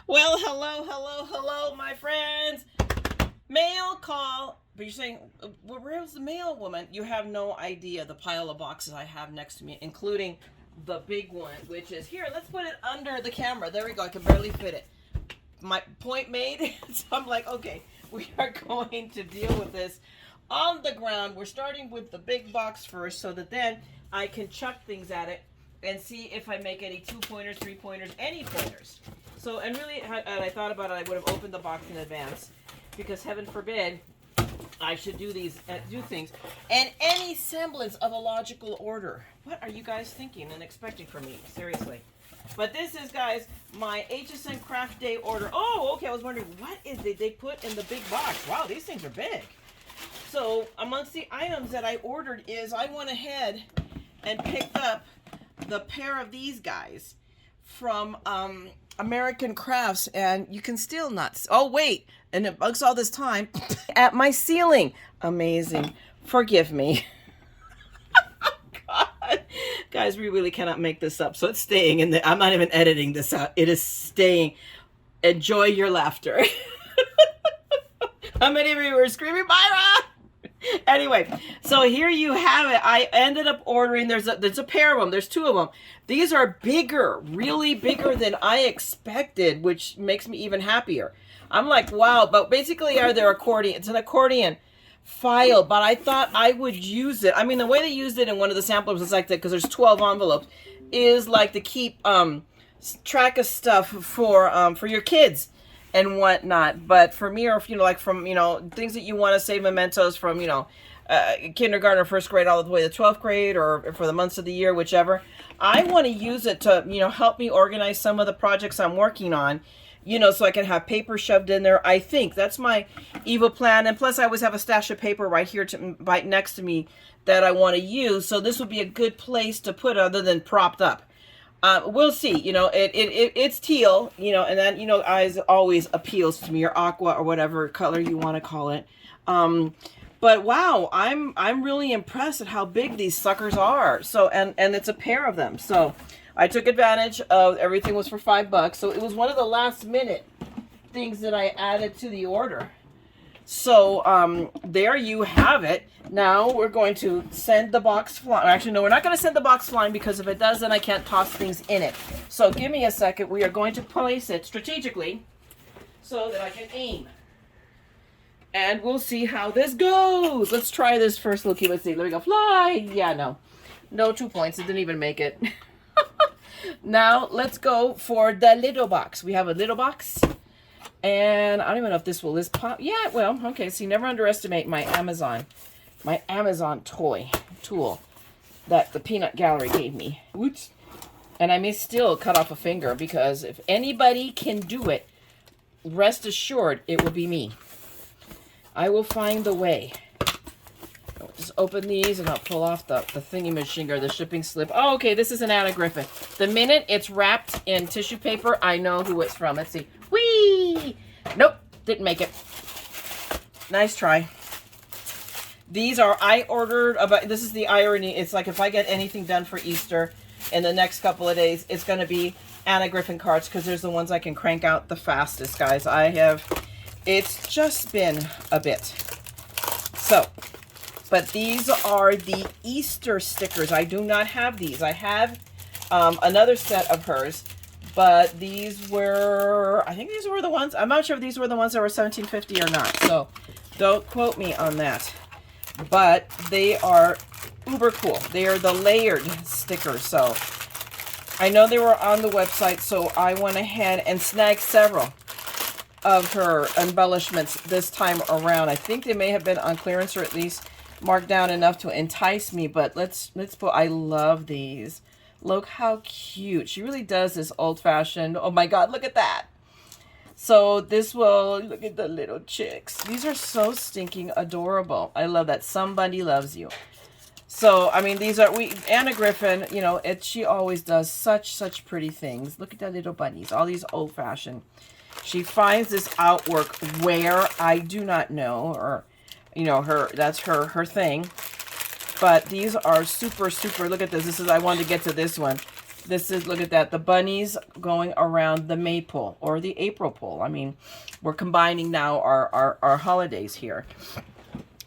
Well, hello, my friends. Mail call. But you're saying, well, where's the mail, woman? You have no idea the pile of boxes I have next to me, including the big one, which is here. Let's put it under the camera. There we go. I can barely fit it. My point made. So I'm like, okay, we are going to deal with this on the ground. We're starting with the big box first so that then I can chuck things at it and see if I make any 2-pointers, 3-pointers, any pointers. So, and really, and I thought about it, I would have opened the box in advance because heaven forbid I should do things and any semblance of a logical order. What are you guys thinking and expecting from me? Seriously. But this is, guys, my HSN Craft Day order. Oh, okay, I was wondering, what is it they put in the big box? Wow, these things are big. So, amongst the items that I ordered is I went ahead and picked up the pair of these guys from American Crafts, and you can still not, oh wait, and it bugs all this time at my ceiling. Amazing. Forgive me. God. Guys, we really cannot make this up. So it's staying in the, I'm not even editing this out. It is staying. Enjoy your laughter. How many of you were screaming, Myra? Anyway, so here you have it. I ended up ordering, there's a pair of them. There's 2 of them. These are bigger, really bigger than I expected, which makes me even happier. I'm like, wow. But basically, they're accordion. It's an accordion file, but I thought I would use it. I mean, the way they used it in one of the samplers is like that, because there's 12 envelopes, is like to keep track of stuff for your kids and whatnot. But for me, or like from things that you want to save mementos from kindergarten or first grade all the way to 12th grade, or for the months of the year, whichever. I want to use it to help me organize some of the projects I'm working on, so I can have paper shoved in there. I think that's my evil plan. And plus I always have a stash of paper right here right next to me that I want to use, so this would be a good place to put other than propped up. We'll see. It's teal, and then, as always appeals to me, or aqua, or whatever color you want to call it. But wow, I'm really impressed at how big these suckers are. So, and it's a pair of them. So I took advantage of, everything was for $5. So it was one of the last minute things that I added to the order. So there you have it. Now we're going to send the box flying. Actually, no, we're not going to send the box flying, because if it does, then I can't toss things in it. So give me a second. We are going to place it strategically so that I can aim. And we'll see how this goes. Let's try this first. Let's see. There we go. Fly. Yeah, no 2 points. It didn't even make it. Now let's go for the little box. We have a little box. And I don't even know if this pop. Yeah, well, okay. So you never underestimate my Amazon tool that the Peanut Gallery gave me. Oops. And I may still cut off a finger, because if anybody can do it, rest assured it will be me. I will find the way. I'll just open these and I'll pull off the thingy-majigger, the shipping slip. Oh, okay, this is an Anna Griffin. The minute it's wrapped in tissue paper, I know who it's from. Let's see. Whee! Nope, didn't make it. Nice try. These are, I ordered about, this is the irony. It's like, if I get anything done for Easter in the next couple of days, it's going to be Anna Griffin cards, because there's the ones I can crank out the fastest, guys. It's just been a bit. So, but these are the Easter stickers. I do not have these. I have another set of hers. But these were, I think these were the ones, I'm not sure if these were the ones that were $17.50 or not. So don't quote me on that. But they are uber cool. They are the layered stickers. So I know they were on the website, so I went ahead and snagged several of her embellishments this time around. I think they may have been on clearance, or at least marked down enough to entice me. But let's put, I love these. Look how cute. She really does this old-fashioned. Oh my God, look at that. So this will, look at the little chicks. These are so stinking adorable. I love that. Somebody loves you. So, I mean, these are, Anna Griffin, she always does such pretty things. Look at that little bunnies. All these old-fashioned. She finds this artwork where, I do not know, or, that's her thing. But these are super, look at this. I wanted to get to this one. This is, look at that, the bunnies going around the May pole or the April pole. I mean, we're combining now our holidays here.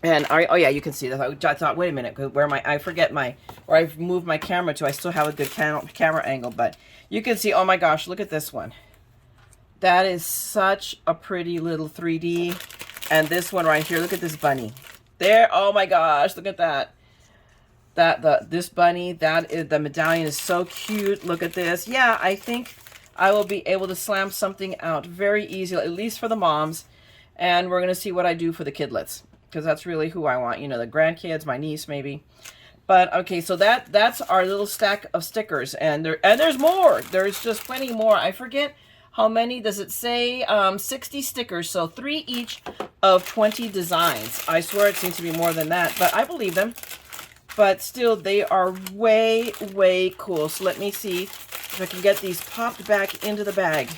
And oh yeah, you can see that. I thought, wait a minute, where I forget where I've moved my camera to. I still have a good camera angle, but you can see, oh my gosh, look at this one. That is such a pretty little 3D. And this one right here, look at this bunny. There, oh my gosh, look at that. This bunny, the medallion is so cute. Look at this. Yeah, I think I will be able to slam something out very easily, at least for the moms. And we're going to see what I do for the kidlets, because that's really who I want. You know, the grandkids, my niece maybe. But okay, so that's our little stack of stickers, and there's more. There's just plenty more. I forget how many. Does it say 60 stickers? So 3 each of 20 designs. I swear it seems to be more than that, but I believe them. But still, they are way, way cool. So let me see if I can get these popped back into the bag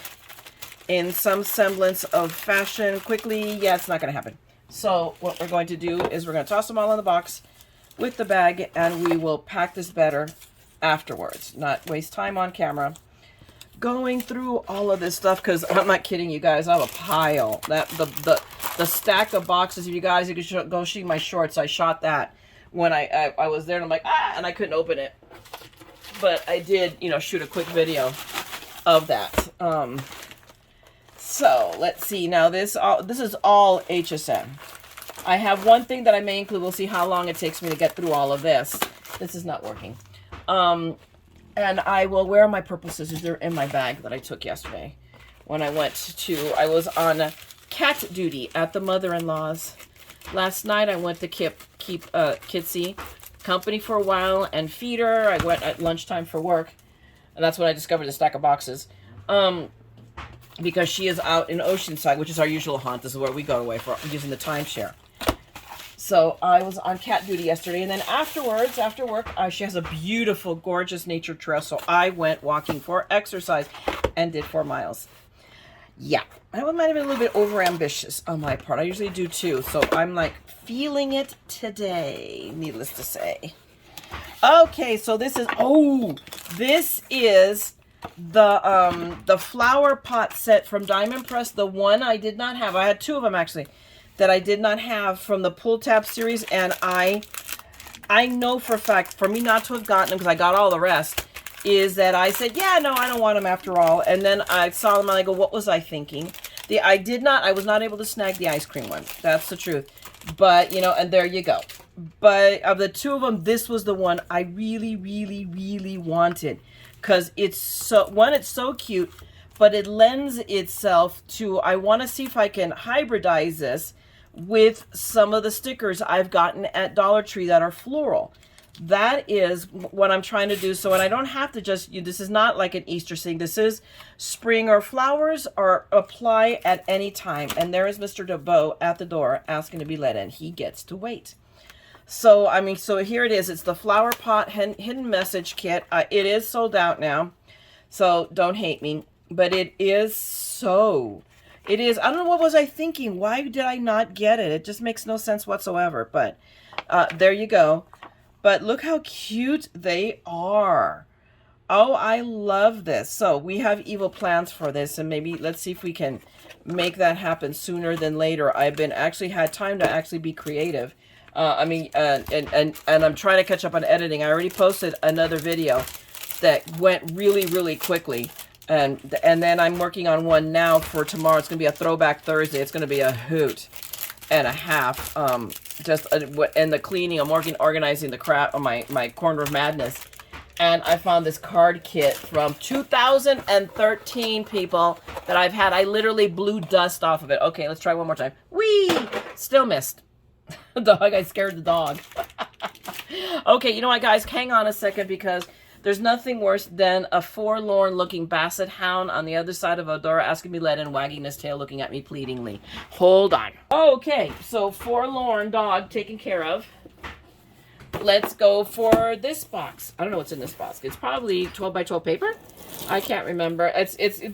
in some semblance of fashion quickly. Yeah, it's not going to happen. So what we're going to do is we're going to toss them all in the box with the bag, and we will pack this better afterwards. Not waste time on camera going through all of this stuff, because I'm not kidding you guys. I have a pile. The stack of boxes. If you guys, you could go see my shorts. I shot that when I was there, and I'm like, and I couldn't open it. But I did, you know, shoot a quick video of that. So let's see. Now this is all HSN. I have one thing that I may include. We'll see how long it takes me to get through all of this. This is not working. And I will wear my purple scissors. They're in my bag that I took yesterday when I was on cat duty at the mother-in-law's. Last night I went to keep Kitsy company for a while and feed her. I went at lunchtime for work, and that's when I discovered the stack of boxes. Because she is out in Oceanside, which is our usual haunt. This is where we go away for using the timeshare. So I was on cat duty yesterday, and then afterwards, after work, she has a beautiful, gorgeous nature trail. So I went walking for exercise and did 4 miles. Yeah, I might have been a little bit overambitious on my part. I usually do too. So I'm like feeling it today, needless to say. Okay, so this is the flower pot set from Diamond Press. The one I did not have. I had 2 of them actually that I did not have from the pull tab series, and I know for a fact, for me not to have gotten them, because I got all the rest, is that I said, yeah, no, I don't want them after all. And then I saw them and I go, what was I thinking? I was not able to snag the ice cream one. That's the truth. But, you know, and there you go. But of the 2 of them, this was the one I really, really, really wanted. Because it's so cute, but it lends itself to, I want to see if I can hybridize this with some of the stickers I've gotten at Dollar Tree that are floral. That is what I'm trying to do. So, and I don't have to just, this is not like an Easter thing. This is spring or flowers, or apply at any time. And there is Mr. DeBow at the door asking to be let in. He gets to wait. So, I mean, so here it is. It's the Flower Pot Hidden Message Kit. It is sold out now, so don't hate me. But it is I don't know, what was I thinking? Why did I not get it? It just makes no sense whatsoever. But there you go. But look how cute they are. Oh, I love this. So we have evil plans for this, and maybe let's see if we can make that happen sooner than later. I've been had time to actually be creative. And I'm trying to catch up on editing. I already posted another video that went really, really quickly. And then I'm working on one now for tomorrow. It's going to be a throwback Thursday. It's going to be a hoot and a half. And the cleaning, I'm organizing the crap on my corner of madness. And I found this card kit from 2013, people, that I've had. I literally blew dust off of it. Okay, let's try one more time. Whee! Still missed. Dog, I scared the dog. Okay, you know what, guys? Hang on a second, because there's nothing worse than a forlorn-looking basset hound on the other side of a door asking me let in, wagging his tail, looking at me pleadingly. Hold on. Okay, so forlorn dog taken care of. Let's go for this box. I don't know what's in this box. It's probably 12 by 12 paper. I can't remember.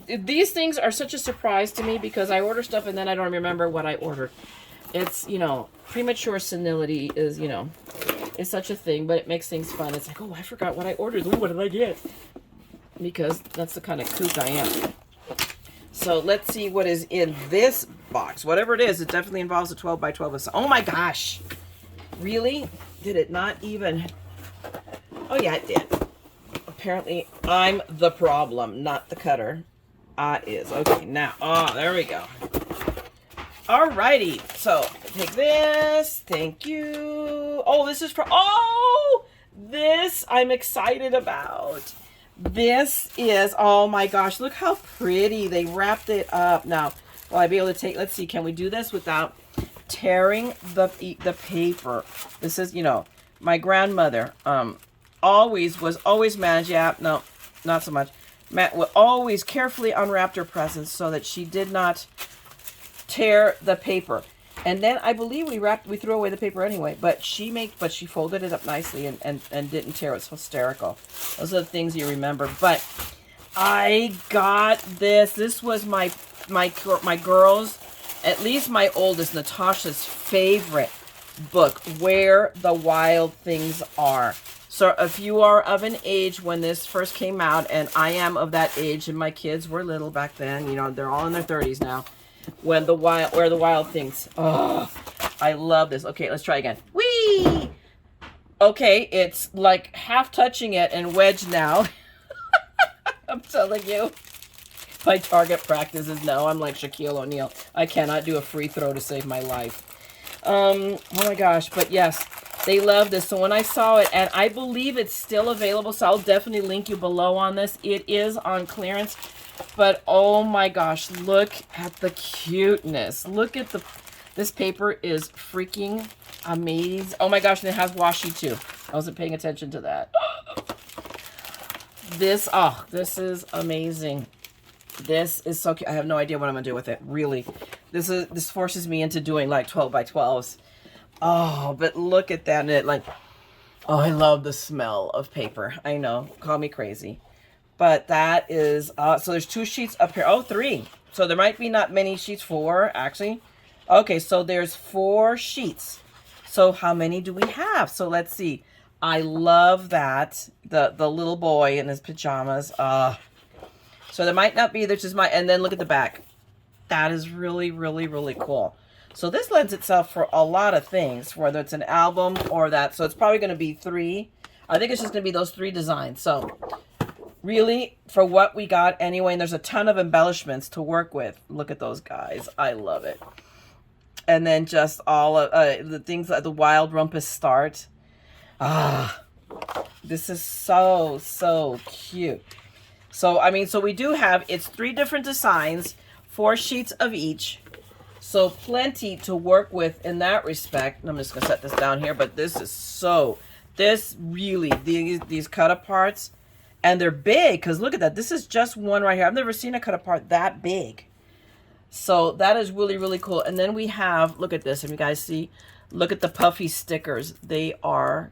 These things are such a surprise to me, because I order stuff and then I don't remember what I ordered. It's, you know, premature senility is, you know, is such a thing, but it makes things fun. It's like, oh, I forgot what I ordered. Ooh, what did I get? because that's the kind of kook I am. So let's see what is in this box. Whatever it is, it definitely involves a 12 by 12. Oh my gosh. Really? Did it not even... Oh yeah, it did. Apparently, I'm the problem, not the cutter. Is. Okay, now, there we go. Alrighty, so take this. Thank you. Oh, this is for... Oh! This I'm excited about. This is... Oh my gosh, look how pretty. They wrapped it up. Now, will I be able to take... Let's see, can we do this without tearing the paper? This is, you know, my grandmother... always managed, yeah, no, not so much. Would always carefully unwrap her presents so that she did not tear the paper. And then I believe we threw away the paper anyway, but she folded it up nicely and didn't tear it. It's hysterical. Those are the things you remember. But I got this. This was my girls, at least my oldest, Natasha's favorite book, Where the Wild Things Are. So if you are of an age when this first came out, and I am of that age, and my kids were little back then, you know, they're all in their 30s now, Where the Wild Things. Oh, I love this. Okay, let's try again. Whee! Okay, it's like half touching it and wedged now. I'm telling you. My target practice is no. I'm like Shaquille O'Neal. I cannot do a free throw to save my life. Oh my gosh, but yes. They love this. So when I saw it, and I believe it's still available, so I'll definitely link you below on this. It is on clearance, but oh my gosh, look at the cuteness. Look at this paper is freaking amazing. Oh my gosh, and it has washi too. I wasn't paying attention to that. This is amazing. This is so cute. I have no idea what I'm gonna do with it, really. This forces me into doing like 12 by 12s. Oh, but look at that. And it like, oh, I love the smell of paper. I know. Call me crazy. But that is, so there's 2 sheets up here. Oh, 3. So there might be not many sheets. 4, actually. Okay, so there's 4 sheets. So how many do we have? So let's see. I love that. The little boy in his pajamas. So there might not be, there's just and then look at the back. That is really, really, really cool. So this lends itself for a lot of things, whether it's an album or that. So it's probably going to be 3. I think it's just going to be those 3 designs. So really, for what we got anyway, and there's a ton of embellishments to work with. Look at those guys. I love it. And then just all of the things that the wild rumpus start. This is so, so cute. So, I mean, so we do have, it's 3 different designs, 4 sheets of each. So plenty to work with in that respect. I'm just going to set this down here, but this is so, this really, these cut aparts, and they're big, because look at that. This is just one right here. I've never seen a cut apart that big. So that is really, really cool. And then we have, look at this, if you guys see, look at the Puffy stickers. They are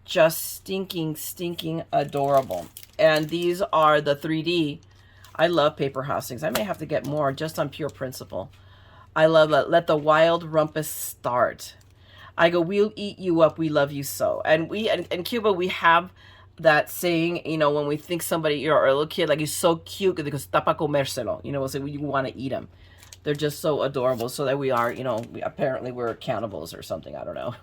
just stinking, stinking adorable. And these are the 3D. I love paper housings. I may have to get more just on pure principle. I love that. Let the wild rumpus start. I go, we'll eat you up. We love you so. And we, in Cuba, we have that saying, you know, when we think somebody, or a little kid, like, he's so cute, because tapa comérselo. You know, we'll say, you want to eat him. They're just so adorable. So that we are, you know, apparently we're cannibals or something. I don't know.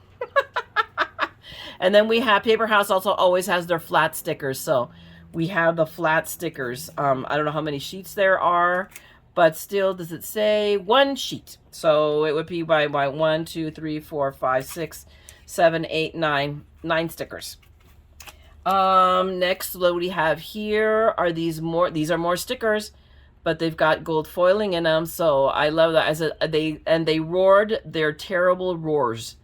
And then we have, Paper House also always has their flat stickers. So we have the flat stickers. I don't know how many sheets there are, but still, does it say 1 sheet? So it would be by 1, 2, 3, 4, 5, 6, 7, 8, 9 stickers. Next, what we have here are these are more stickers, but they've got gold foiling in them. So I love that. As they roared their terrible roars.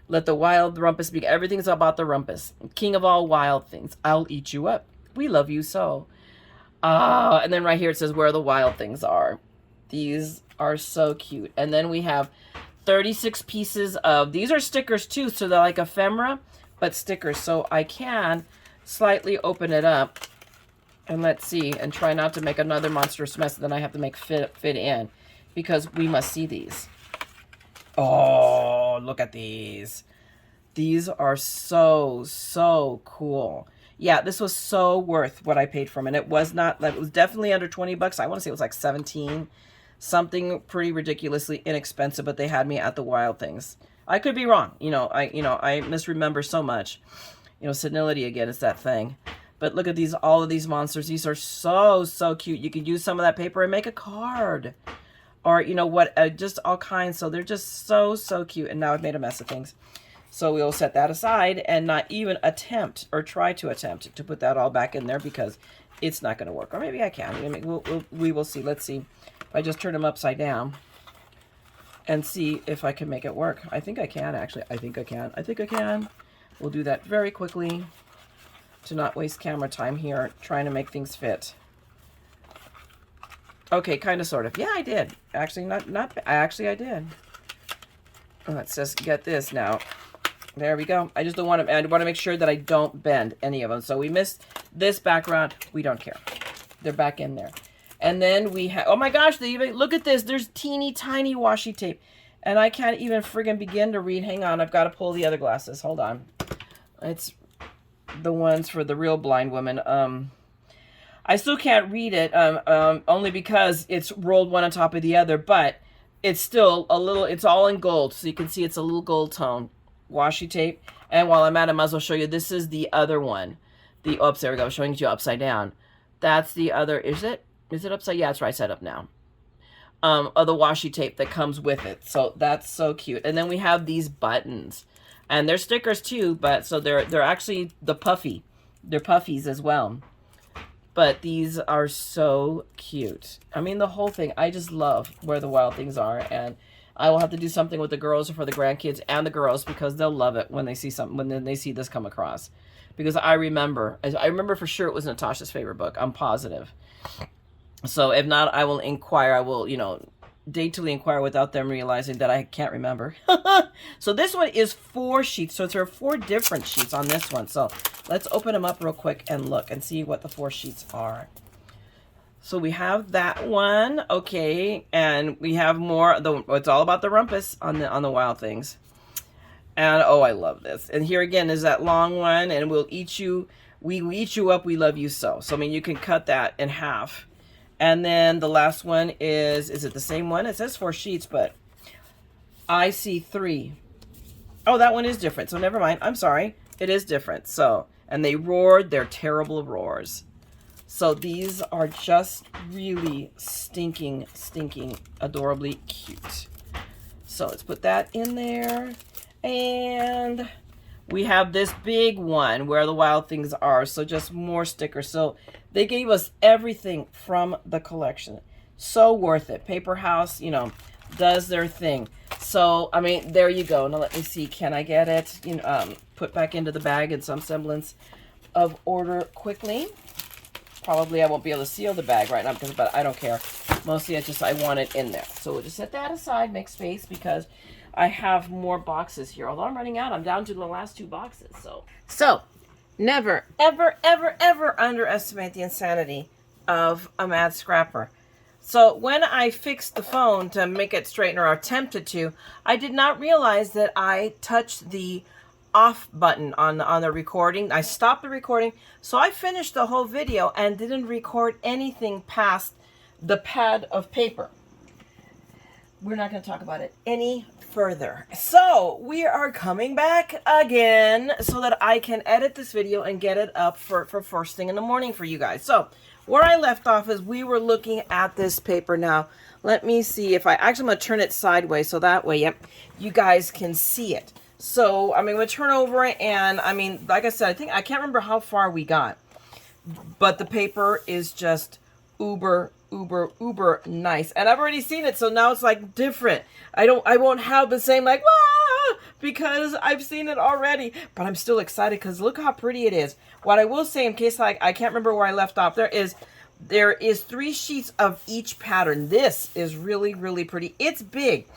Let the wild rumpus speak. Everything's about the rumpus. King of all wild things. I'll eat you up. We love you so. And then right here it says where the wild things are. These are so cute. And then we have 36 pieces of, these are stickers too. So they're like ephemera, but stickers. So I can slightly open it up. And let's see. And try not to make another monstrous mess that then I have to make fit in. Because we must see these. Oh, look at these. These are so cool. Yeah, this was so worth what I paid for them. And it was not, it was definitely under 20 bucks. I want to say it was like 17, something pretty ridiculously inexpensive, but they had me at the Wild Things. I could be wrong. I misremember so much. Senility again is that thing. But look at these, all of these monsters. These are so cute. You could use some of that paper and make a card. Or, just all kinds. So they're just so cute. And now I've made a mess of things. So we'll set that aside and not even attempt or try to attempt to put that all back in there because it's not going to work. Or maybe I can. We will see. Let's see. If I just turn them upside down and see if I can make it work. I think I can, actually. I think I can. We'll do that very quickly to not waste camera time here trying to make things fit. Okay, kind of, sort of. Yeah, I did. Actually, actually, I did. Let's just get this now. There we go. I just don't want to, I want to make sure that I don't bend any of them. So we missed this background. We don't care. They're back in there. And then we have, oh my gosh, they even, look at this. There's teeny tiny washi tape. And I can't even friggin' begin to read. Hang on, I've got to pull the other glasses. Hold on. It's the ones for the real blind woman. I still can't read it, only because it's rolled one on top of the other, but it's still a little, it's all in gold. So you can see it's a little gold tone. Washi tape. And while I'm at it, I might as well show you, this is the other one. Oops, there we go, showing you upside down. That's the other, is it upside? Yeah, it's right side up now. Of the washi tape that comes with it. So that's so cute. And then we have these buttons. And they're stickers too, but so they're actually the puffy. They're puffies as well. But these are so cute. I mean, the whole thing, I just love where the Wild Things are. And I will have to do something with the girls or for the grandkids and the girls because they'll love it when they see something, when they see this come across. Because I remember for sure it was Natasha's favorite book. I'm positive. So if not, I will inquire. I will, daintily inquire without them realizing that I can't remember. So this one is 4 sheets. So there are 4 different sheets on this one. So let's open them up real quick and look and see what the 4 sheets are. So we have that one, okay, and we have more. It's all about the rumpus on the Wild Things. And oh, I love this. And here again is that long one, and we'll eat you. We eat you up. We love you so. So I mean, you can cut that in half. And then the last one is it the same one? It says 4 sheets, but I see 3. Oh, that one is different. So never mind. I'm sorry. It is different. So, and they roared their terrible roars. So these are just really stinking, adorably cute. So let's put that in there. And we have this big one where the Wild Things are. So just more stickers. So they gave us everything from the collection. So worth it. Paper House, does their thing. So, I mean, there you go. Now let me see. Can I get it, put back into the bag in some semblance of order quickly? Probably I won't be able to seal the bag right now, but I don't care. Mostly I want it in there. So we'll just set that aside, make space, because I have more boxes here. Although I'm running out, I'm down to the last 2 boxes. So never, ever underestimate the insanity of a mad scrapper. So when I fixed the phone to make it straighten, or attempted to, I did not realize that I touched the off button on the recording. I stopped the recording, so I finished the whole video and didn't record anything past the pad of paper. We're not going to talk about it any further. So we are coming back again so that I can edit this video and get it up for first thing in the morning for you guys. So where I left off is we were looking at this paper. Now let me see if I'm going to turn it sideways so that way, yep, you guys can see it. So, I mean, I'm going to turn over it, and, I mean, like I said, I can't remember how far we got, but the paper is just uber nice, and I've already seen it, so now it's, like, different. I won't have the same, like, ah, because I've seen it already, but I'm still excited, because look how pretty it is. What I will say, in case, like, I can't remember where I left off, there is 3 sheets of each pattern. This is really pretty. It's big.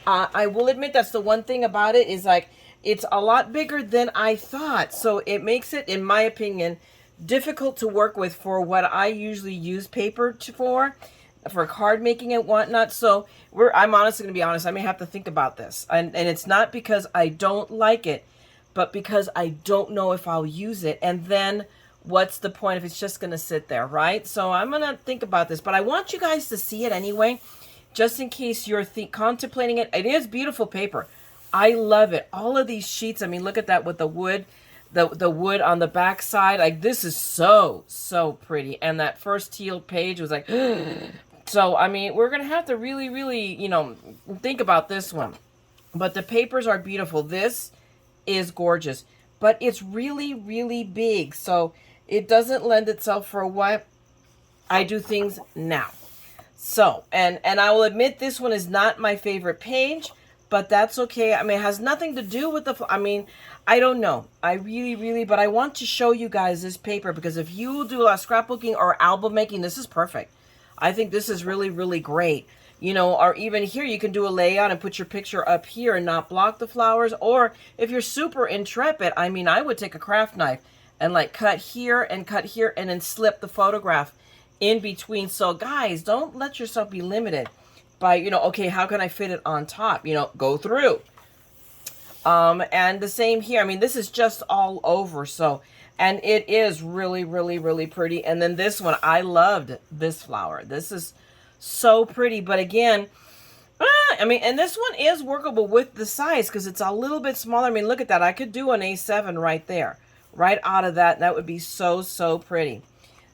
I will admit that's the one thing about it is, like, it's a lot bigger than I thought. So it makes it, in my opinion, difficult to work with for what I usually use paper for card making and whatnot. So I'm honestly going to be honest. I may have to think about this. And it's not because I don't like it, but because I don't know if I'll use it. And then what's the point if it's just going to sit there, right? So I'm going to think about this, but I want you guys to see it anyway, just in case you're contemplating it. It is beautiful paper. I love it. All of these sheets, I mean, look at that with the wood, the wood on the back side. Like, this is so pretty. And that first teal page was like, so, I mean, we're going to have to really, you know, think about this one. But the papers are beautiful. This is gorgeous, but it's really big. So it doesn't lend itself for what I do things now. So, and I will admit this one is not my favorite page, but that's okay. I mean, it has nothing to do with I mean, I don't know. I really, but I want to show you guys this paper because if you do a lot of scrapbooking or album making, this is perfect. I think this is really great. You know, or even here, you can do a layout and put your picture up here and not block the flowers. Or if you're super intrepid, I mean, I would take a craft knife and like cut here and then slip the photograph in between. So guys, don't let yourself be limited by, you know, okay, how can I fit it on top? You know, go through. And the same here. I mean, this is just all over. So, and it is really pretty. And then this one, I loved this flower. This is so pretty. But again, I mean, and this one is workable with the size because it's a little bit smaller. I mean, look at that. I could do an A7 right there, right out of that. And that would be so pretty.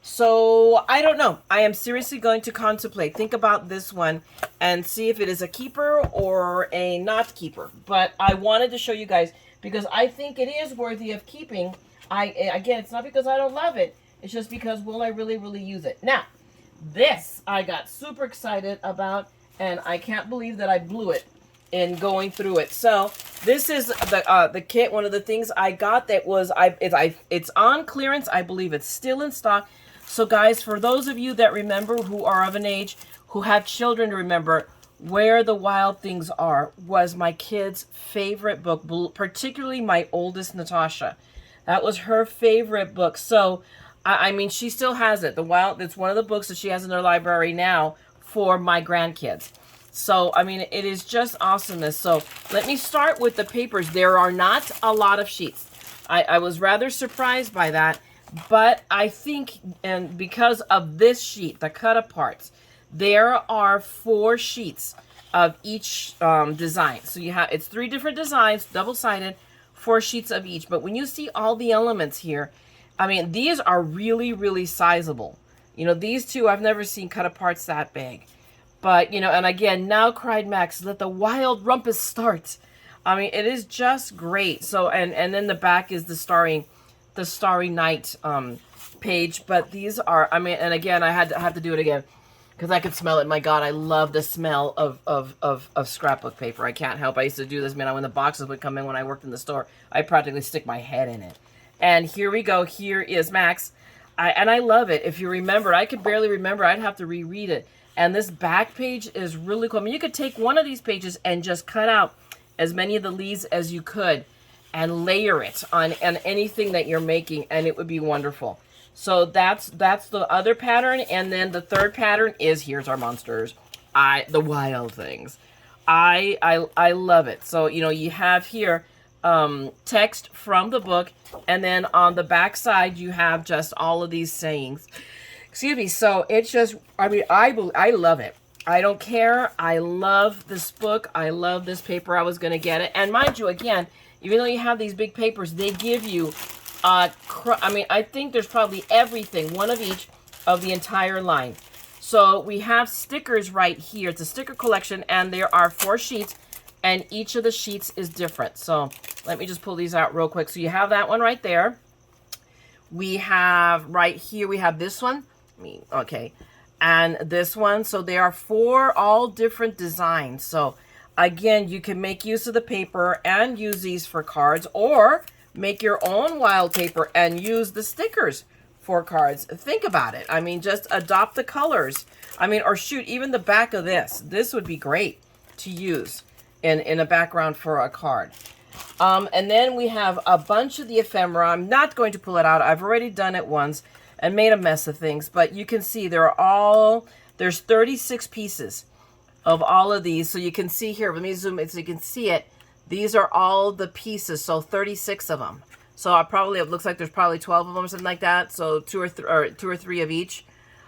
So I don't know. I am seriously going to contemplate. Think about this one and see if it is a keeper or a not keeper. But I wanted to show you guys because I think it is worthy of keeping. Again, it's not because I don't love it. It's just because will I really use it? Now, this I got super excited about, and I can't believe that I blew it in going through it. So this is the kit. One of the things I got that was it's on clearance. I believe it's still in stock. So guys, for those of you that remember, who are of an age, who have children to remember, Where the Wild Things Are was my kid's favorite book, particularly my oldest, Natasha. That was her favorite book. So, I mean, she still has it. It's one of the books that she has in her library now for my grandkids. So, I mean, it is just awesomeness. So, let me start with the papers. There are not a lot of sheets. I was rather surprised by that. But I think, and because of this sheet, the cut-aparts, there are 4 sheets of each design. So it's 3 different designs, double-sided, 4 sheets of each. But when you see all the elements here, I mean, these are really sizable. You know, these two, I've never seen cut-aparts that big. But, you know, and again, now cried Max, let the wild rumpus start. I mean, it is just great. So, and then the back is the Starry Night page. But these are, I mean, and again, I had to do it again because I could smell it. My God, I love the smell of scrapbook paper. I can't help. I used to do this, man. When the boxes would come in when I worked in the store, I practically stick my head in it. And here we go. Here is Max. And I love it. If you remember, I could barely remember. I'd have to reread it. And this back page is really cool. I mean, you could take one of these pages and just cut out as many of the leaves as you could and layer it on anything that you're making, and it would be wonderful. So that's the other pattern. And then the third pattern is, here's our monsters. The Wild Things. I love it. So, you know, you have here text from the book, and then on the back side you have just all of these sayings. Excuse me. So it's just, I mean, I love it. I don't care. I love this book. I love this paper. I was going to get it. And mind you, again, even though you have these big papers, they give you, I mean, I think there's probably everything, one of each of the entire line. So we have stickers right here. It's a sticker collection, and there are 4 sheets, and each of the sheets is different. So let me just pull these out real quick. So you have that one right there. We have right here, we have this one. Okay. And this one. So there are 4 all different designs. So again, you can make use of the paper and use these for cards, or make your own wild paper and use the stickers for cards. Think about it. I mean, just adopt the colors. I mean, or shoot, even the back of this. This would be great to use in a background for a card. And then we have a bunch of the ephemera. I'm not going to pull it out. I've already done it once and made a mess of things. But you can see there's 36 pieces of all of these. So you can see here, let me zoom in so you can see it. These are all the pieces, so 36 of them. So it looks like there's probably 12 of them or something like that. So two or three of each.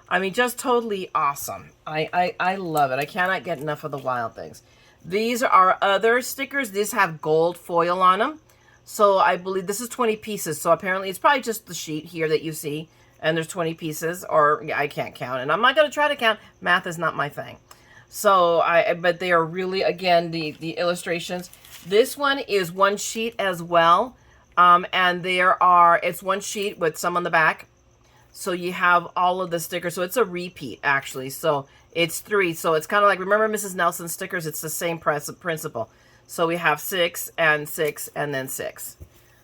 I mean, just totally awesome. I love it. I cannot get enough of the Wild Things. These are other stickers. These have gold foil on them. So I believe this is 20 pieces. So apparently it's probably just the sheet here that you see. And there's 20 pieces, or yeah, I can't count. And I'm not going to try to count. Math is not my thing. So but they are really, again, the illustrations. This one is one sheet as well. And it's one sheet with some on the back. So you have all of the stickers. So it's a repeat, actually. So it's 3. So it's kind of like, remember Mrs. Nelson's stickers? It's the same principle. So we have 6 and 6 and then 6.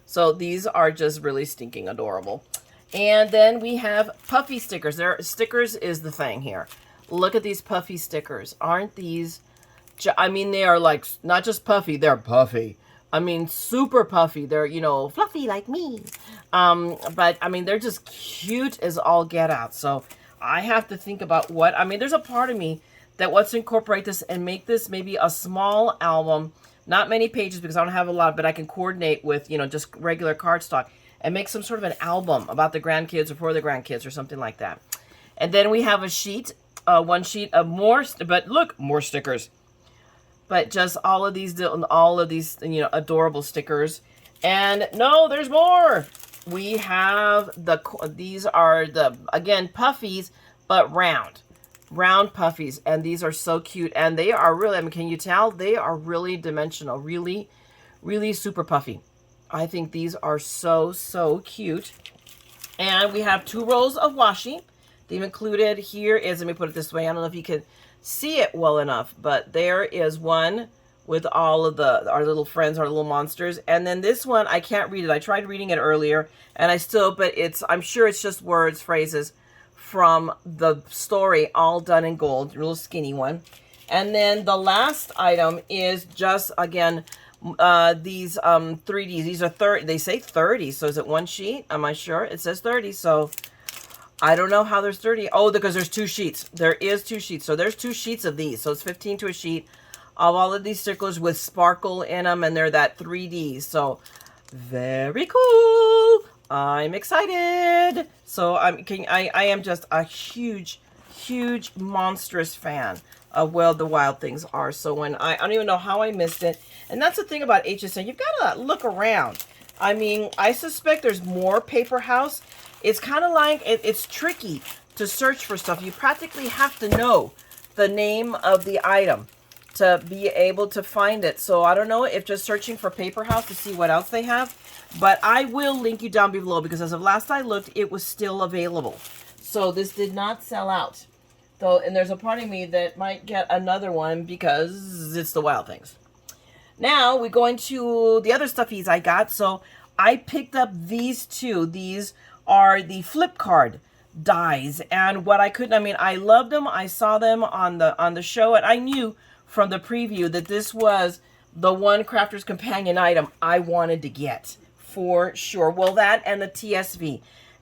So these are just really stinking adorable. And then we have Puffy Stickers. Stickers is the thing here. Look at these Puffy Stickers. Aren't these... I mean, they are like, not just puffy, they're puffy. I mean, super puffy. They're, you know, fluffy like me. But, I mean, they're just cute as all get out. So I have to think about what... I mean, there's a part of me that wants to incorporate this and make this maybe a small album. Not many pages because I don't have a lot, but I can coordinate with, you know, just regular cardstock. And make some sort of an album about the grandkids or for the grandkids or something like that. And then we have a sheet, one sheet of more, but look, more stickers. But just all of these, you know, adorable stickers. And no, there's more. We have these are again, puffies, but round puffies. And these are so cute. And they are really, I mean, can you tell? They are really dimensional, really, really super puffy. I think these are so, so cute. And we have 2 rolls of washi. They've included here is, let me put it this way. I don't know if you can see it well enough, but there is one with all of our little friends, our little monsters. And then this one, I can't read it. I tried reading it earlier and but I'm sure it's just words, phrases from the story, all done in gold, a little skinny one. And then the last item is just, again, these 3Ds. These are 30. They say 30. So is it one sheet? Am I sure? It says 30. So I don't know how there's 30. Oh, because there's 2 sheets. There is 2 sheets. So there's 2 sheets of these. So it's 15 to a sheet of all of these stickers with sparkle in them. And they're that 3D. So very cool. I'm excited. So I am just a huge, huge, monstrous fan of the Wild Things are. So when I don't even know how I missed it. And that's the thing about HSN. You've got to look around. I mean, I suspect there's more Paper House. It's kind of like, it's tricky to search for stuff. You practically have to know the name of the item to be able to find it. So I don't know if just searching for Paper House to see what else they have. But I will link you down below because as of last I looked, it was still available. So this did not sell out. So, and there's a part of me that might get another one because it's the Wild Things. Now we go into the other stuffies I got. So I picked up these 2. These are the flip card dies. And what I loved them. I saw them on the show, and I knew from the preview that this was the one Crafter's Companion item I wanted to get for sure. Well, that and the TSV.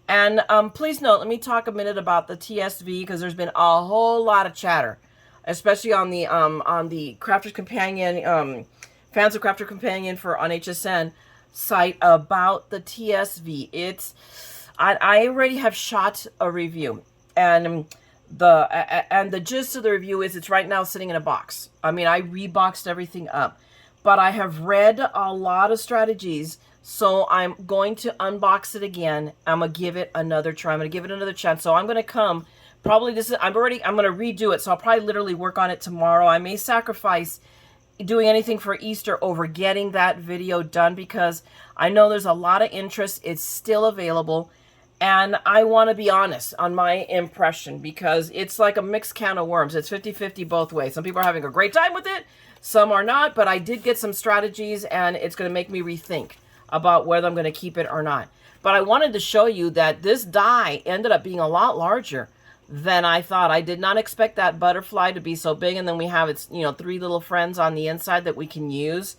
And please note, let me talk a minute about the TSV because there's been a whole lot of chatter, especially on the Crafter's Companion, Fans of Crafter's Companion on HSN site about the TSV. I already have shot a review, and the gist of the review is it's right now sitting in a box. I mean, I reboxed everything up, but I have read a lot of strategies. So I'm going to unbox it again. I'm going to give it another try. I'm going to give it another chance. So I'm going to come, probably I'm going to redo it. So I'll probably literally work on it tomorrow. I may sacrifice doing anything for Easter over getting that video done because I know there's a lot of interest. It's still available. And I want to be honest on my impression because it's like a mixed can of worms. It's 50-50 both ways. Some people are having a great time with it. Some are not. But I did get some strategies and it's going to make me rethink about whether I'm going to keep it or not. But I wanted to show you that this die ended up being a lot larger than I thought. I did not expect that butterfly to be so big. And then we have its, 3 little friends on the inside that we can use.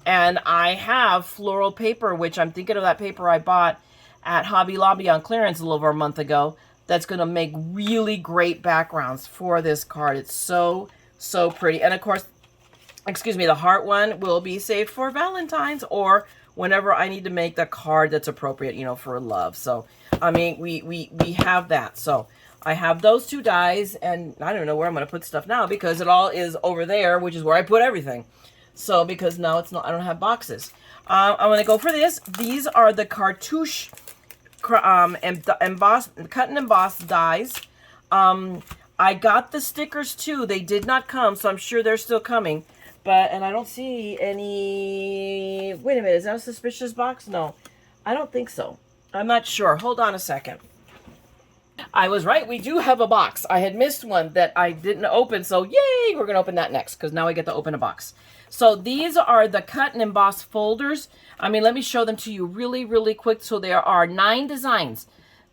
And I have floral paper, which I'm thinking of that paper I bought at Hobby Lobby on clearance a little over a month ago. That's going to make really great backgrounds for this card. It's so, so pretty. And of course, excuse me, the heart one will be saved for Valentine's or whenever I need to make the card that's appropriate, you know, for love. So, I mean, we have that. So, I have those two dies, and I don't know where I'm going to put stuff now because it all is over there, which is where I put everything. So, because now it's not, I don't have boxes. I'm going to go for this. These are the cartouche emboss, cut and emboss dies. I got the stickers too. They did not come, so I'm sure they're still coming. But, and I don't see any, wait a minute, is that a suspicious box? No, I don't think so. I'm not sure. Hold on a second. I was right. We do have a box. I had missed one that I didn't open. So yay, we're going to open that next because now I get to open a box. So these are the cut and emboss folders. I mean, let me show them to you really, really quick. So there are 9 designs.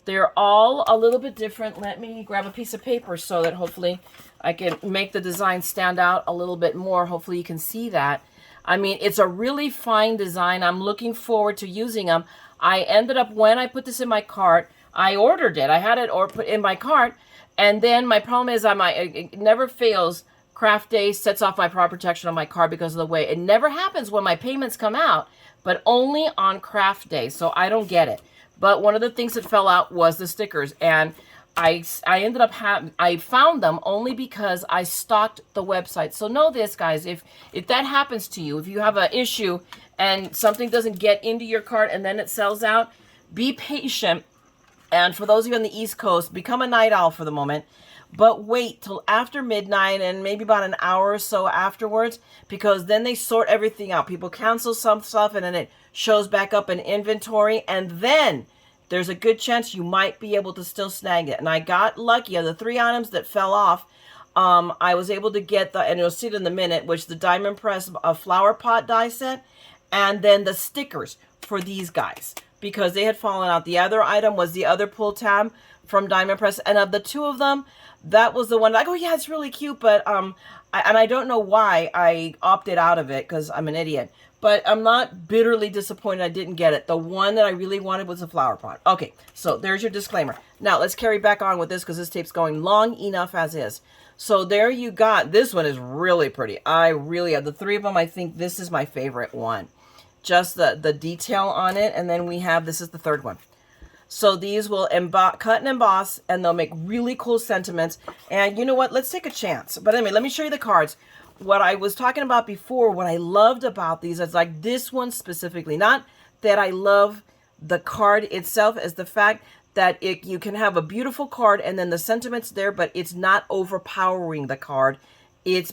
They're all a little bit different. Let me grab a piece of paper so that hopefully I can make the design stand out a little bit more. Hopefully you can see that. I mean, it's a really fine design. I'm looking forward to using them. I ended up, when I put this in my cart, I ordered it. I had it or put in my cart. And then my problem is it never fails. Craft Day sets off my product protection on my card because of the way. It never happens when my payments come out, but only on Craft Day. So I don't get it. But one of the things that fell out was the stickers. And I ended up I found them only because I stalked the website. So know this, guys, if that happens to you, if you have an issue and something doesn't get into your cart and then it sells out, be patient. And for those of you on the East Coast, become a night owl for the moment. But wait till after midnight and maybe about an hour or so afterwards, because then they sort everything out. People cancel some stuff and then it shows back up in inventory. And then there's a good chance you might be able to still snag it. And I got lucky. Of the 3 items that fell off, I was able to get and you'll see it in a minute, which the Diamond Press flower pot die set, and then the stickers for these guys, because they had fallen out. The other item was the other pull tab from Diamond Press, and of the 2 of them, that was the one like, oh yeah, it's really cute, but I don't know why I opted out of it because I'm an idiot. But I'm not bitterly disappointed I didn't get it. The one that I really wanted was a flower pot. Okay, so there's your disclaimer. Now let's carry back on with this because this tape's going long enough as is. So there you got. This one is really pretty. I really have the 3 of them. I think this is my favorite one. Just the detail on it. And then we have, this is the 3rd one. So these will cut and emboss, and they'll make really cool sentiments. And you know what? Let's take a chance. But anyway, let me show you the cards. What I was talking about before, what I loved about these is like this one specifically. Not that I love the card itself, as the fact that you can have a beautiful card and then the sentiment's there, but it's not overpowering the card.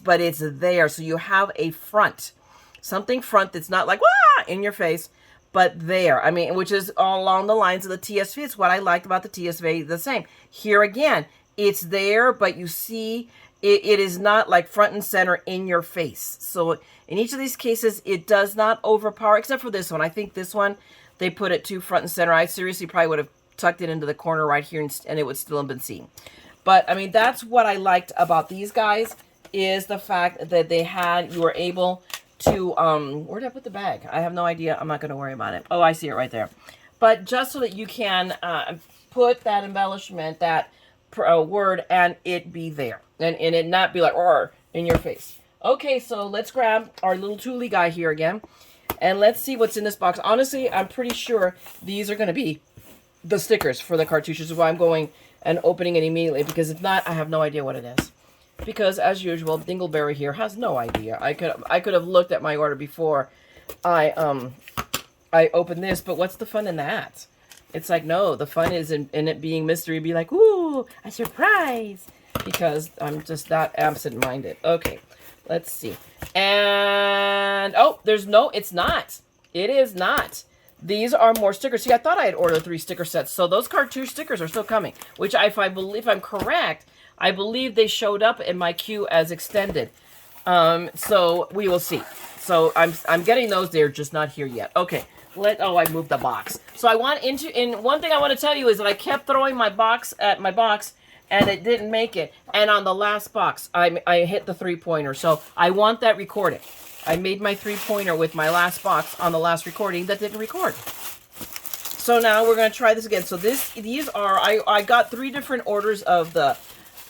But it's there. So you have a front. Something front that's not like, wah, in your face. But there, I mean, which is all along the lines of the TSV. It's what I liked about the TSV, the same. Here again, it's there, but you see, it is not like front and center in your face. So in each of these cases, it does not overpower, except for this one. I think this one, they put it too front and center. I seriously probably would have tucked it into the corner right here, and it would still have been seen. But, I mean, that's what I liked about these guys, is the fact that you were able to, where did I put the bag? I have no idea. I'm not going to worry about it. Oh, I see it right there. But just so that you can put that embellishment, that word, and it be there. And it not be like, or in your face. Okay, so let's grab our little Thule guy here again. And let's see what's in this box. Honestly, I'm pretty sure these are going to be the stickers for the cartouches. So I'm going and opening it immediately. Because if not, I have no idea what it is. Because, as usual, Dingleberry here has no idea. I could have looked at my order before I opened this, but what's the fun in that? It's like, no, the fun is in it being mystery. Be like, ooh, a surprise. Because I'm just that absent-minded. Okay, let's see. And, oh, it's not. It is not. These are more stickers. See, I thought I had ordered 3 sticker sets. So those cartouche stickers are still coming. Which, if I'm correct, I believe they showed up in my queue as extended. So we will see. So I'm getting those. They're just not here yet. Okay. I moved the box. So one thing I want to tell you is that I kept throwing my box at my box and it didn't make it. And on the last box, I hit the 3-pointer. So I want that recorded. I made my 3-pointer with my last box on the last recording that didn't record. So now we're going to try this again. So these are, I got 3 different orders of the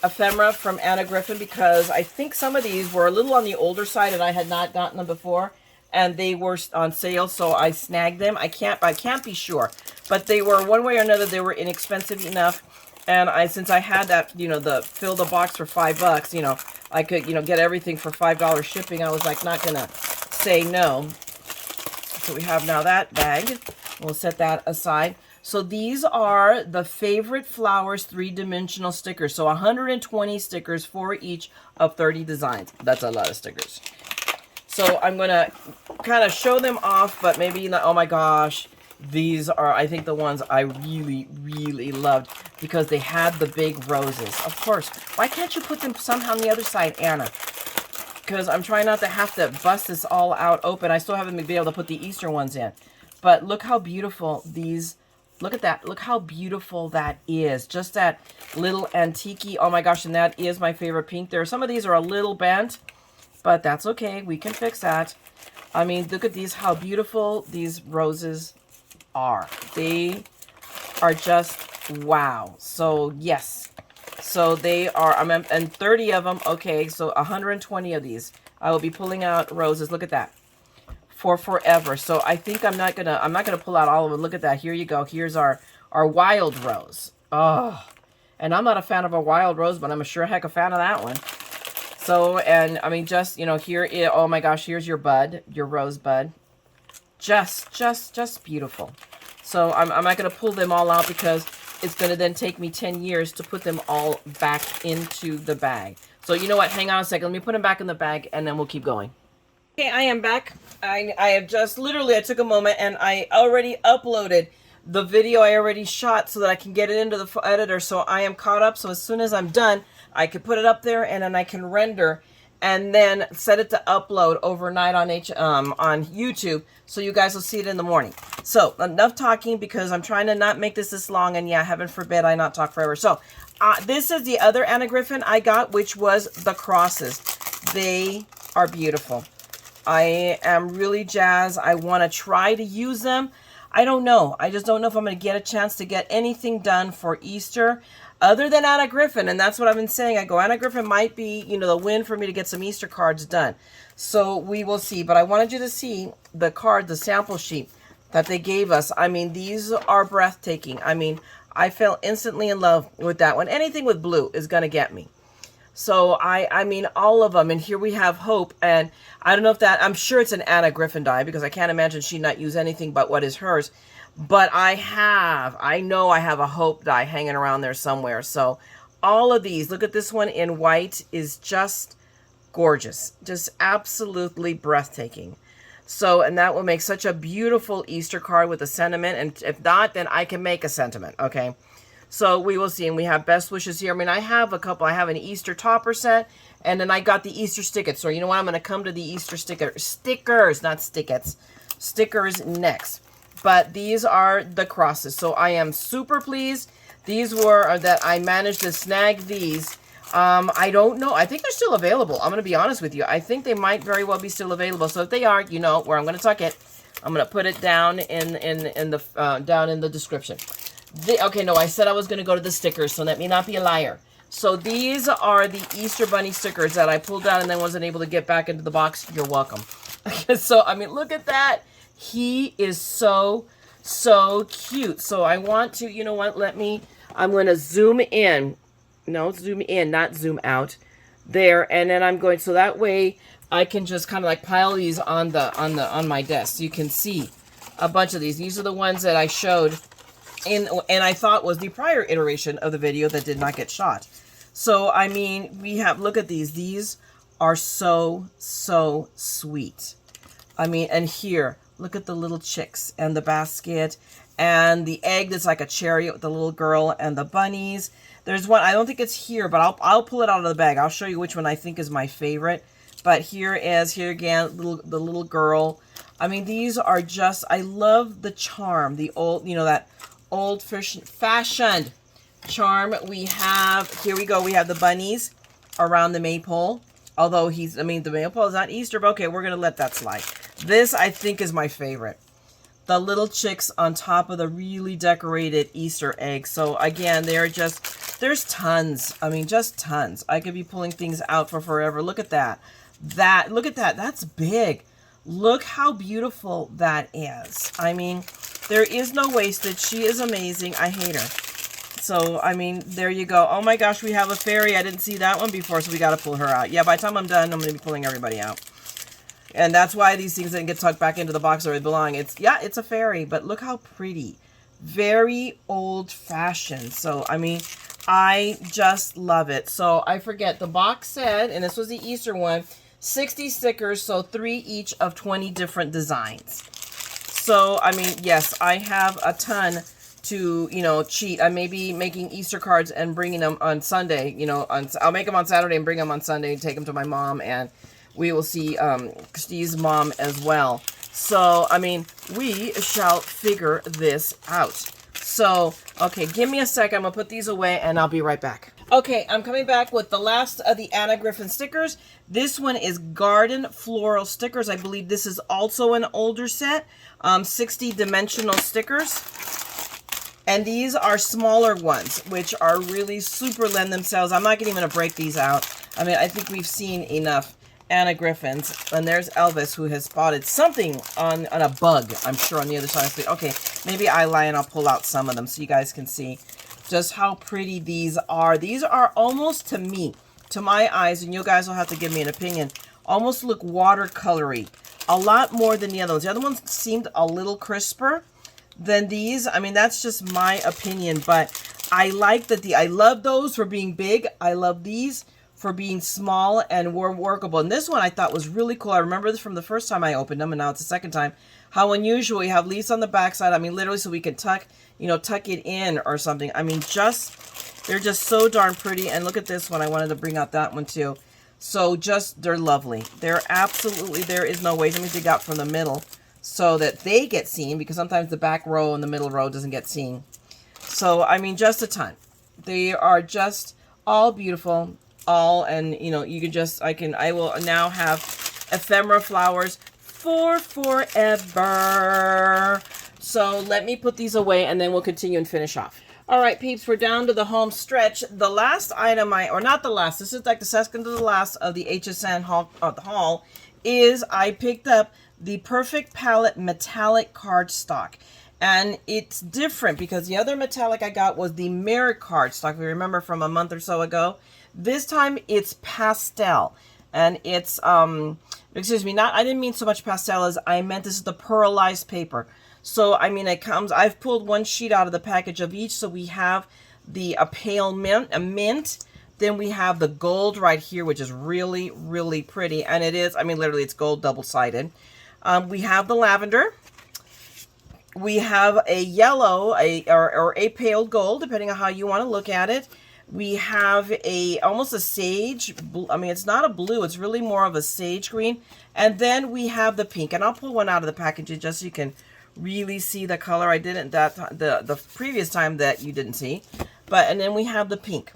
ephemera from Anna Griffin because I think some of these were a little on the older side and I had not gotten them before, and they were on sale, so I snagged them. I can't be sure, but they were, one way or another, they were inexpensive enough. And since I had that, you know, the fill the box for $5, you know, I could, you know, get everything for $5 shipping. I was like, not gonna say no. So we have now that bag. We'll set that aside. So these are the Favorite Flowers 3-dimensional stickers. So 120 stickers for each of 30 designs. That's a lot of stickers. So I'm gonna kind of show them off, but maybe not. Oh my gosh. These are, I think, the ones I really, really loved because they had the big roses. Of course. Why can't you put them somehow on the other side, Anna? Because I'm trying not to have to bust this all out open. I still haven't been able to put the Easter ones in. But look how beautiful these, look at that. Look how beautiful that is. Just that little antique-y. Oh my gosh, and that is my favorite pink. There, some of these are a little bent, but that's okay. We can fix that. I mean, look at these, how beautiful these roses are. They are just wow. So yes, so they are, and 30 of them. Okay, so 120 of these. I will be pulling out roses. Look at that, for forever. So I think I'm not gonna pull out all of them. Look at that. Here you go. Here's our wild rose. Oh, and I'm not a fan of a wild rose, but I'm a sure heck a fan of that one. So, and I mean, just, you know, here, oh my gosh, here's your bud, your rose bud. Just beautiful. So I'm not going to pull them all out because it's going to then take me 10 years to put them all back into the bag. So you know what? Hang on a second. Let me put them back in the bag and then we'll keep going. Okay, I am back. I have just literally, I took a moment and I already uploaded the video I already shot so that I can get it into the editor. So I am caught up. So as soon as I'm done, I can put it up there and then I can render and then set it to upload overnight on YouTube, so you guys will see it in the morning. So enough talking because I'm trying to not make this long, and yeah, heaven forbid I not talk forever. So this is the other Anna Griffin I got, which was the crosses. They are beautiful. I am really jazzed. I want to try to use them. I don't know. I just don't know if I'm going to get a chance to get anything done for Easter other than Anna Griffin. And that's what I've been saying. I go, Anna Griffin might be, you know, the win for me to get some Easter cards done. So we will see. But I wanted you to see the card, the sample sheet that they gave us. I mean, these are breathtaking. I mean, I fell instantly in love with that one. Anything with blue is going to get me. So I mean, all of them. And here we have Hope. And I don't know if that, I'm sure it's an Anna Griffin die because I can't imagine she not use anything but what is hers. But I know I have a Hope die hanging around there somewhere. So all of these, look at this one in white, is just gorgeous. Just absolutely breathtaking. So, and that will make such a beautiful Easter card with a sentiment. And if not, then I can make a sentiment, okay? So we will see. And we have best wishes here. I mean, I have a couple. I have an Easter topper set. And then I got the Easter stickers. So you know what? I'm going to come to the Easter stickers, not stickets. Stickers next. But these are the crosses. So I am super pleased. These were that I managed to snag these. I don't know. I think they're still available. I'm going to be honest with you. I think they might very well be still available. So if they are, you know where I'm going to tuck it. I'm going to put it down in the description. Okay, no, I said I was going to go to the stickers, so let me not be a liar. So these are the Easter Bunny stickers that I pulled out and then wasn't able to get back into the box. You're welcome. So, I mean, look at that. He is so cute. So I want to, you know what, I'm going to zoom in. No, zoom in, not zoom out. There, and then I'm going, so that way I can just kind of like pile these on my desk. So you can see a bunch of these. These are the ones that I showed and I thought was the prior iteration of the video that did not get shot. So, I mean, we have, look at these. These are so sweet. I mean, and here, look at the little chicks and the basket and the egg that's like a chariot with the little girl and the bunnies. There's one, I don't think it's here, but I'll pull it out of the bag. I'll show you which one I think is my favorite. But here again, the little girl. I mean, these are just, I love the charm, the old, you know, that old-fashioned charm. We have, here we go, we have the bunnies around the maypole. Although the maypole is not Easter, but okay, we're going to let that slide. This, I think, is my favorite. The little chicks on top of the really decorated Easter egg. So, again, they're just There's tons. I mean, just tons. I could be pulling things out for forever. Look at that. Look at that. That's big. Look how beautiful that is. I mean, there is no wastage. She is amazing. I hate her. So, I mean, there you go. Oh my gosh, we have a fairy. I didn't see that one before, so we got to pull her out. Yeah, by the time I'm done, I'm going to be pulling everybody out. And that's why these things didn't get tucked back into the box where they belong. It's a fairy, but look how pretty. Very old-fashioned. So, I mean, I just love it. So, I forget. The box said, and this was the Easter one, 60 stickers, so 3 each of 20 different designs. So, I mean, yes, I have a ton to, you know, cheat. I may be making Easter cards and bringing them on Sunday. You know, I'll make them on Saturday and bring them on Sunday and take them to my mom, and we will see Steve's mom as well. So, I mean, we shall figure this out. So, okay, give me a second. I'm going to put these away, and I'll be right back. Okay, I'm coming back with the last of the Anna Griffin stickers. This one is Garden Floral stickers. I believe this is also an older set. 60 dimensional stickers. And these are smaller ones, which are really super lend themselves. I'm not even going to break these out. I mean, I think we've seen enough Anna Griffins. And there's Elvis, who has spotted something on a bug, I'm sure, on the other side of the screen. Okay, maybe I lie and I'll pull out some of them so you guys can see just how pretty these are. These are almost, to me, to my eyes, and you guys will have to give me an opinion, almost look watercolory. A lot more than the other ones. The other ones seemed a little crisper than these. I mean, that's just my opinion, but I like that I love those for being big. I love these for being small and more workable. And this one I thought was really cool. I remember this from the first time I opened them, and now it's the second time. How unusual. You have leaves on the back side. I mean, literally so we can tuck it in or something. I mean, they're just so darn pretty. And look at this one. I wanted to bring out that one too. So they're lovely. They're absolutely, there is no way. Let me dig out from the middle so that they get seen, because sometimes the back row and the middle row doesn't get seen. So, I mean, just a ton. They are just all beautiful. And you know, you can just, I will now have ephemera flowers for forever. So let me put these away and then we'll continue and finish off. All right, peeps, we're down to the home stretch. The last item or not the last, this is like the second to the last of the HSN haul, is I picked up the Perfect Palette Metallic Cardstock. And it's different because the other metallic I got was the Mirror Cardstock, if you remember from a month or so ago. This time it's pastel. And it's, excuse me, I didn't mean so much pastel as I meant this is the pearlized paper. So, I mean, I've pulled one sheet out of the package of each. So we have the pale mint. Then we have the gold right here, which is really, really pretty. And it is, I mean, literally it's gold double-sided. We have the lavender. We have a yellow, or a pale gold, depending on how you want to look at it. We have almost a sage, I mean, it's not a blue, it's really more of a sage green. And then we have the pink, and I'll pull one out of the package just so you can really see the color. I didn't the previous time that you didn't see. And then we have the pink.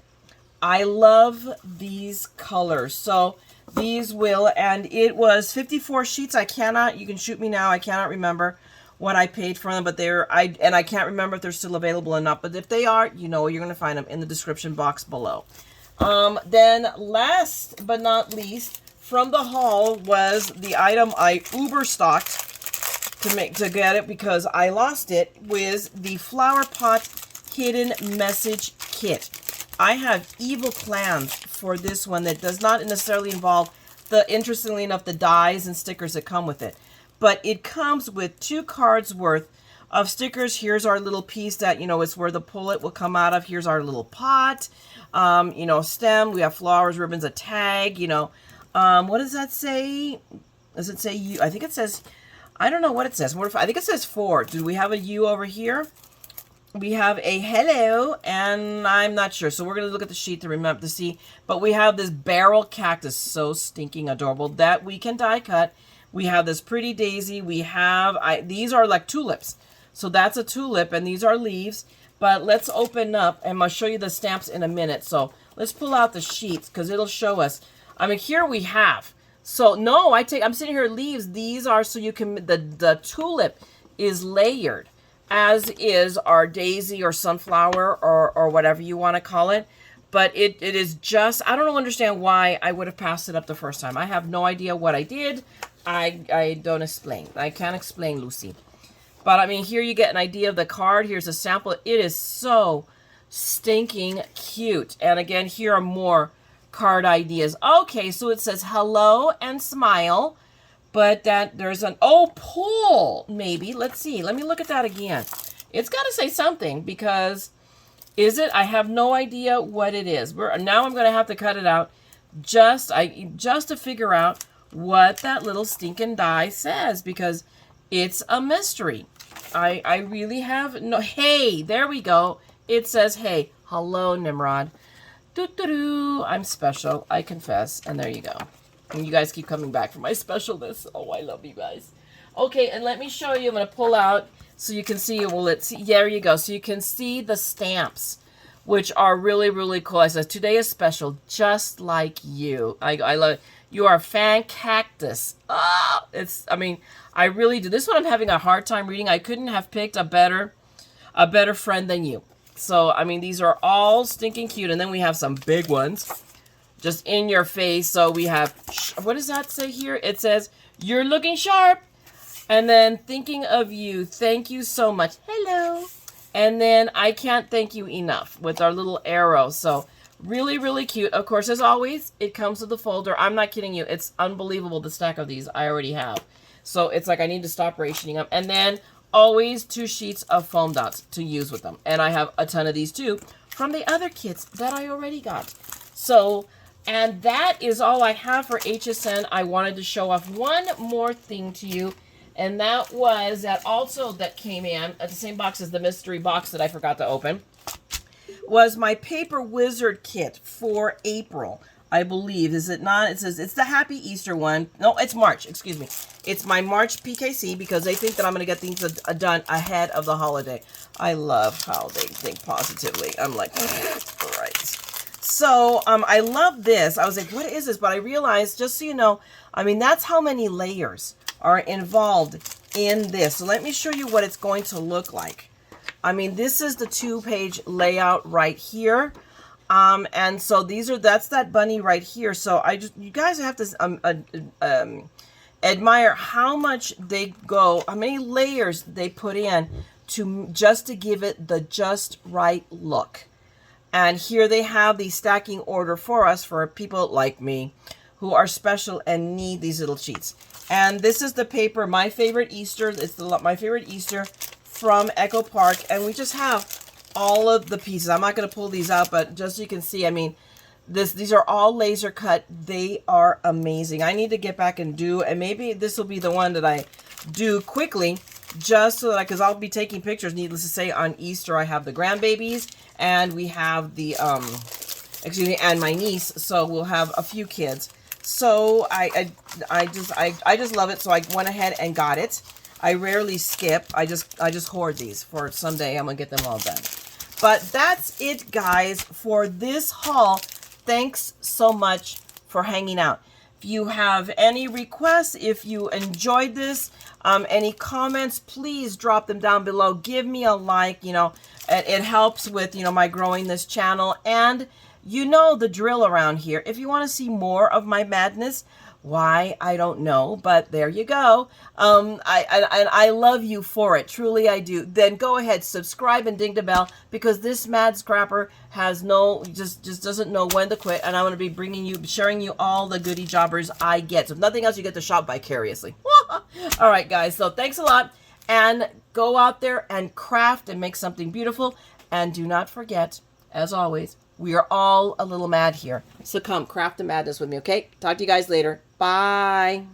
I love these colors. So these and it was 54 sheets. You can shoot me now. I cannot remember what I paid for them, but I can't remember if they're still available or not. But if they are, you know, you're going to find them in the description box below. Then last but not least, from the haul was the item I uber stocked to get it because I lost it, was the Flower Pot Hidden Message Kit. I have evil plans for this one that does not necessarily involve interestingly enough, the dies and stickers that come with it. But it comes with 2 cards worth of stickers. Here's our little piece that, you know, it's where the pullet will come out of. Here's our little pot, you know, stem. We have flowers, ribbons, a tag, you know. What does that say? Does it say you? I think it says, I don't know what it says. I think it says 4. Do we have a U over here? We have a hello, and I'm not sure. So we're going to look at the sheet to remember to see. But we have this barrel cactus, so stinking adorable, that we can die cut. We have this pretty daisy. We have, these are like tulips. So that's a tulip, and these are leaves. But let's open up, and I'll show you the stamps in a minute. So let's pull out the sheets, because it'll show us. I mean, here we have. So, no, I'm sitting here leaves. These are so you can, the tulip is layered. as is our daisy or sunflower or whatever you want to call it. But it is just, I don't understand why I would have passed it up the first time. I have no idea what I did. I don't explain. I can't explain, Lucy. But I mean, here you get an idea of the card. Here's a sample. It is so stinking cute. And again, here are more card ideas. Okay, so it says hello and smile. But that there's an, oh, pull, maybe. Let's see. Let me look at that again. It's got to say something because, is it? I have no idea what it is. Now I'm going to have to cut it out just to figure out what that little stinking die says because it's a mystery. I really have no, hey, there we go. It says, hey, hello, Nimrod. Doo-doo-doo. I'm special, I confess. And there you go. And you guys keep coming back for my specialness. Oh, I love you guys. Okay, and let me show you. I'm going to pull out so you can see. Well, let's see. There you go. So you can see the stamps, which are really, really cool. I said, today is special, just like you. I love it. You are a fan cactus. Oh, it's, I mean, I really do. This one I'm having a hard time reading. I couldn't have picked a better friend than you. So, I mean, these are all stinking cute. And then we have some big ones. Just in your face. So we have, what does that say here? It says, you're looking sharp. And then thinking of you. Thank you so much. Hello. And then I can't thank you enough with our little arrow. So really, really cute. Of course, as always, it comes with a folder. I'm not kidding you. It's unbelievable the stack of these I already have. So it's like I need to stop rationing them. And then always 2 sheets of foam dots to use with them. And I have a ton of these too from the other kits that I already got. So, and that is all I have for HSN. I wanted to show off one more thing to you. And that was that also that came in at the same box as the mystery box that I forgot to open. Was my Paper Wizard kit for April, I believe. Is it not? It says it's the Happy Easter one. No, it's March. Excuse me. It's my March PKC because they think that I'm going to get things done ahead of the holiday. I love how they think positively. I'm like, all right. So, I love this. I was like, what is this? But I realized, just so you know, I mean, that's how many layers are involved in this. So let me show you what it's going to look like. I mean, this is the 2-page layout right here. And so that's that bunny right here. So you guys have to admire how much they go, how many layers they put in just to give it the just right look. And here they have the stacking order for us, for people like me who are special and need these little sheets. And this is the paper, My Favorite Easter. It's My Favorite Easter from Echo Park. And we just have all of the pieces. I'm not going to pull these out, but just so you can see, I mean, these are all laser cut. They are amazing. I need to get back and maybe this will be the one that I do quickly, just so that, because I'll be taking pictures, needless to say, on Easter. I have the grandbabies, and we have the, and my niece, so we'll have a few kids. So I just love it, so I went ahead and got it. I rarely skip. I just hoard these for someday. I'm going to get them all done. But that's it, guys, for this haul. Thanks so much for hanging out. If you have any requests, if you enjoyed this, any comments, please drop them down below. Give me a like, you know, it helps with, you know, my growing this channel. And you know the drill around here. If you want to see more of my madness, why, I don't know, but there you go. I love you for it. Truly, I do. Then go ahead, subscribe and ding the bell, because this MaddScrapper has just doesn't know when to quit, and I'm going to be sharing you all the goody jobbers I get. So if nothing else, you get to shop vicariously. All right, guys. So thanks a lot, and go out there and craft and make something beautiful. And do not forget, as always, we are all a little mad here. So come, craft the madness with me, okay? Talk to you guys later. Bye.